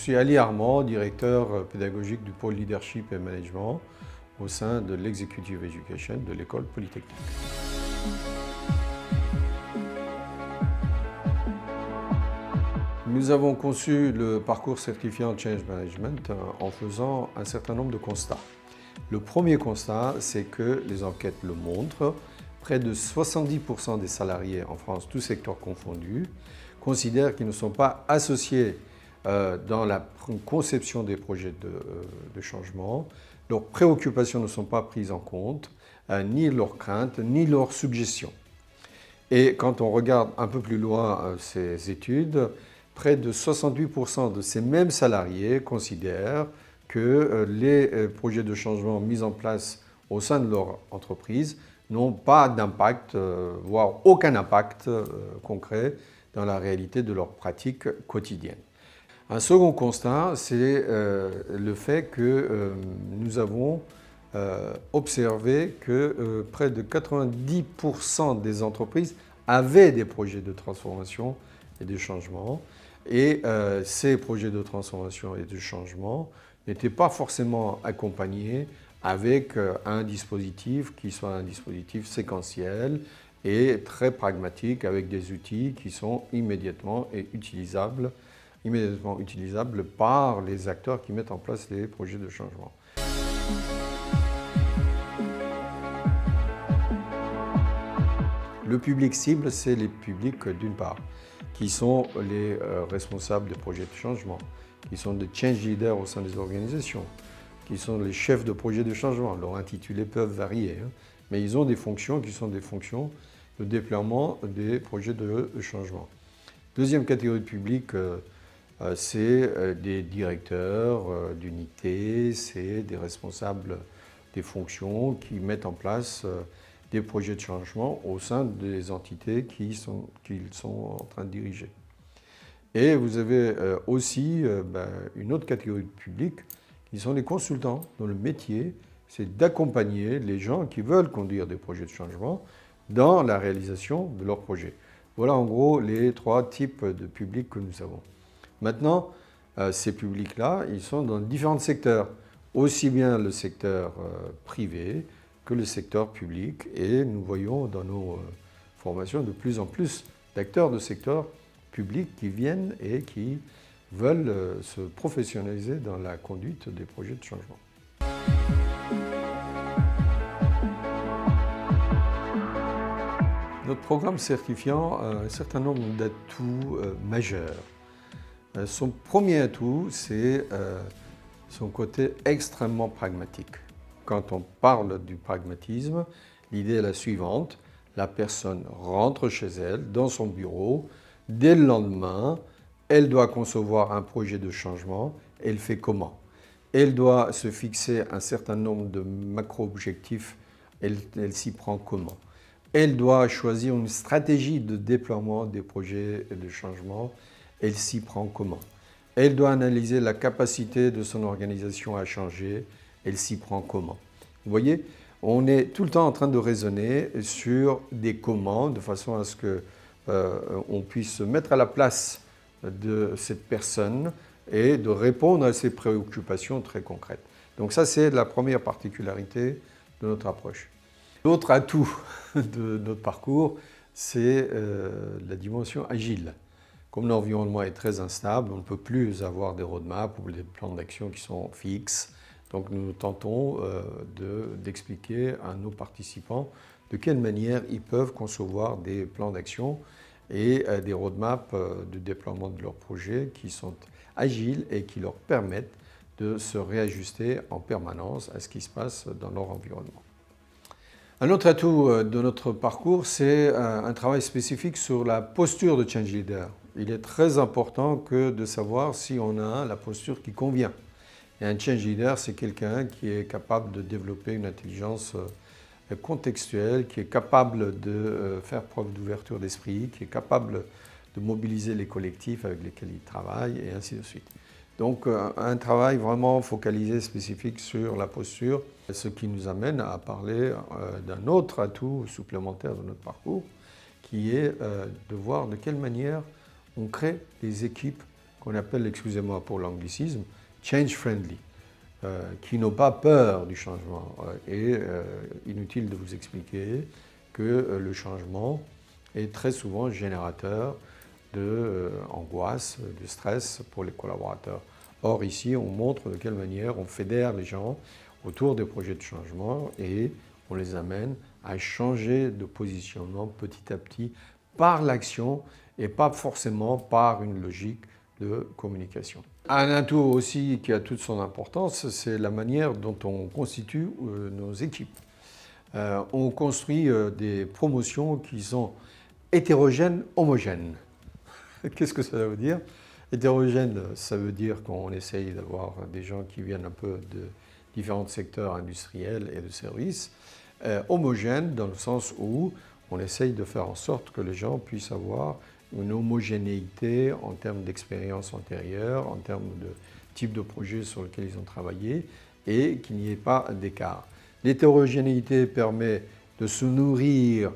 suis Ali Armand, directeur pédagogique du pôle Leadership et Management au sein de l'Executive Education de l'École Polytechnique. Nous avons conçu le parcours certifiant Change Management en faisant un certain nombre de constats. Le premier constat, c'est que les enquêtes le montrent, près de 70% des salariés en France, tous secteurs confondus, considèrent qu'ils ne sont pas associés dans la conception des projets de changement. Leurs préoccupations ne sont pas prises en compte, ni leurs craintes, ni leurs suggestions. Et quand on regarde un peu plus loin ces études, près de 68% de ces mêmes salariés considèrent que les projets de changement mis en place au sein de leur entreprise n'ont pas d'impact, voire aucun impact concret dans la réalité de leur pratique quotidienne. Un second constat, c'est le fait que nous avons observé que près de 90% des entreprises avaient des projets de transformation et de changement. Et ces projets de transformation et de changement n'étaient pas forcément accompagnés avec un dispositif qui soit un dispositif séquentiel et très pragmatique avec des outils qui sont immédiatement utilisables par les acteurs qui mettent en place les projets de changement. Le public cible, c'est les publics d'une part, qui sont les responsables de projets de changement, qui sont des change leaders au sein des organisations, qui sont les chefs de projets de changement. Leurs intitulés peuvent varier, mais ils ont des fonctions qui sont des fonctions de déploiement des projets de changement. Deuxième catégorie de public, c'est des directeurs d'unités, c'est des responsables des fonctions qui mettent en place des projets de changement au sein des entités qu'ils sont en train de diriger. Et vous avez aussi une autre catégorie de public qui sont les consultants, dont le métier, c'est d'accompagner les gens qui veulent conduire des projets de changement dans la réalisation de leurs projets. Voilà en gros les trois types de publics que nous avons. Maintenant, ces publics-là, ils sont dans différents secteurs, aussi bien le secteur privé que le secteur public. Et nous voyons dans nos formations de plus en plus d'acteurs de secteur public qui viennent et qui veulent se professionnaliser dans la conduite des projets de changement. Notre programme certifiant a un certain nombre d'atouts majeurs. Son premier atout, c'est son côté extrêmement pragmatique. Quand on parle du pragmatisme, l'idée est la suivante. La personne rentre chez elle, dans son bureau. Dès le lendemain, elle doit concevoir un projet de changement. Elle fait comment? Elle doit se fixer un certain nombre de macro-objectifs. Elle s'y prend comment? Elle doit choisir une stratégie de déploiement des projets de changement. Elle s'y prend comment? Elle doit analyser la capacité de son organisation à changer. Elle s'y prend comment? Vous voyez, on est tout le temps en train de raisonner sur des comment, de façon à ce qu'on puisse se mettre à la place de cette personne et de répondre à ses préoccupations très concrètes. Donc ça, c'est la première particularité de notre approche. L'autre atout de notre parcours, c'est la dimension agile. Comme l'environnement est très instable, on ne peut plus avoir des roadmaps ou des plans d'action qui sont fixes. Donc nous tentons d'expliquer à nos participants de quelle manière ils peuvent concevoir des plans d'action et des roadmaps de déploiement de leurs projets qui sont agiles et qui leur permettent de se réajuster en permanence à ce qui se passe dans leur environnement. Un autre atout de notre parcours, c'est un travail spécifique sur la posture de change leader. Il est très important de savoir si on a la posture qui convient. Et un change leader, c'est quelqu'un qui est capable de développer une intelligence contextuelle, qui est capable de faire preuve d'ouverture d'esprit, qui est capable de mobiliser les collectifs avec lesquels il travaille, et ainsi de suite. Donc un travail vraiment focalisé, spécifique sur la posture, ce qui nous amène à parler d'un autre atout supplémentaire de notre parcours, qui est de voir de quelle manière on crée des équipes qu'on appelle, excusez-moi pour l'anglicisme, change friendly, qui n'ont pas peur du changement. Et inutile de vous expliquer que le changement est très souvent générateur d'angoisse, de stress pour les collaborateurs. Or ici, on montre de quelle manière on fédère les gens autour des projets de changement et on les amène à changer de positionnement petit à petit par l'action et pas forcément par une logique de communication. Un atout aussi qui a toute son importance, c'est la manière dont on constitue nos équipes. On construit des promotions qui sont hétérogènes, homogènes. Qu'est-ce que ça veut dire? Hétérogène, ça veut dire qu'on essaye d'avoir des gens qui viennent un peu de différents secteurs industriels et de services. Homogène dans le sens où on essaye de faire en sorte que les gens puissent avoir une homogénéité en termes d'expérience antérieure, en termes de type de projet sur lequel ils ont travaillé et qu'il n'y ait pas d'écart. L'hétérogénéité permet de se nourrir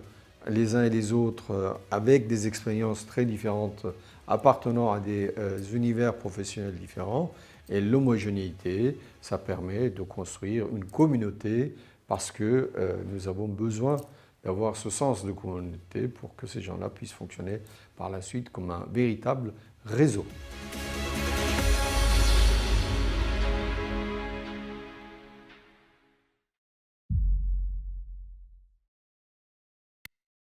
les uns et les autres avec des expériences très différentes appartenant à des univers professionnels différents. Et l'homogénéité, ça permet de construire une communauté parce que nous avons besoin d'avoir ce sens de communauté pour que ces gens-là puissent fonctionner par la suite comme un véritable réseau.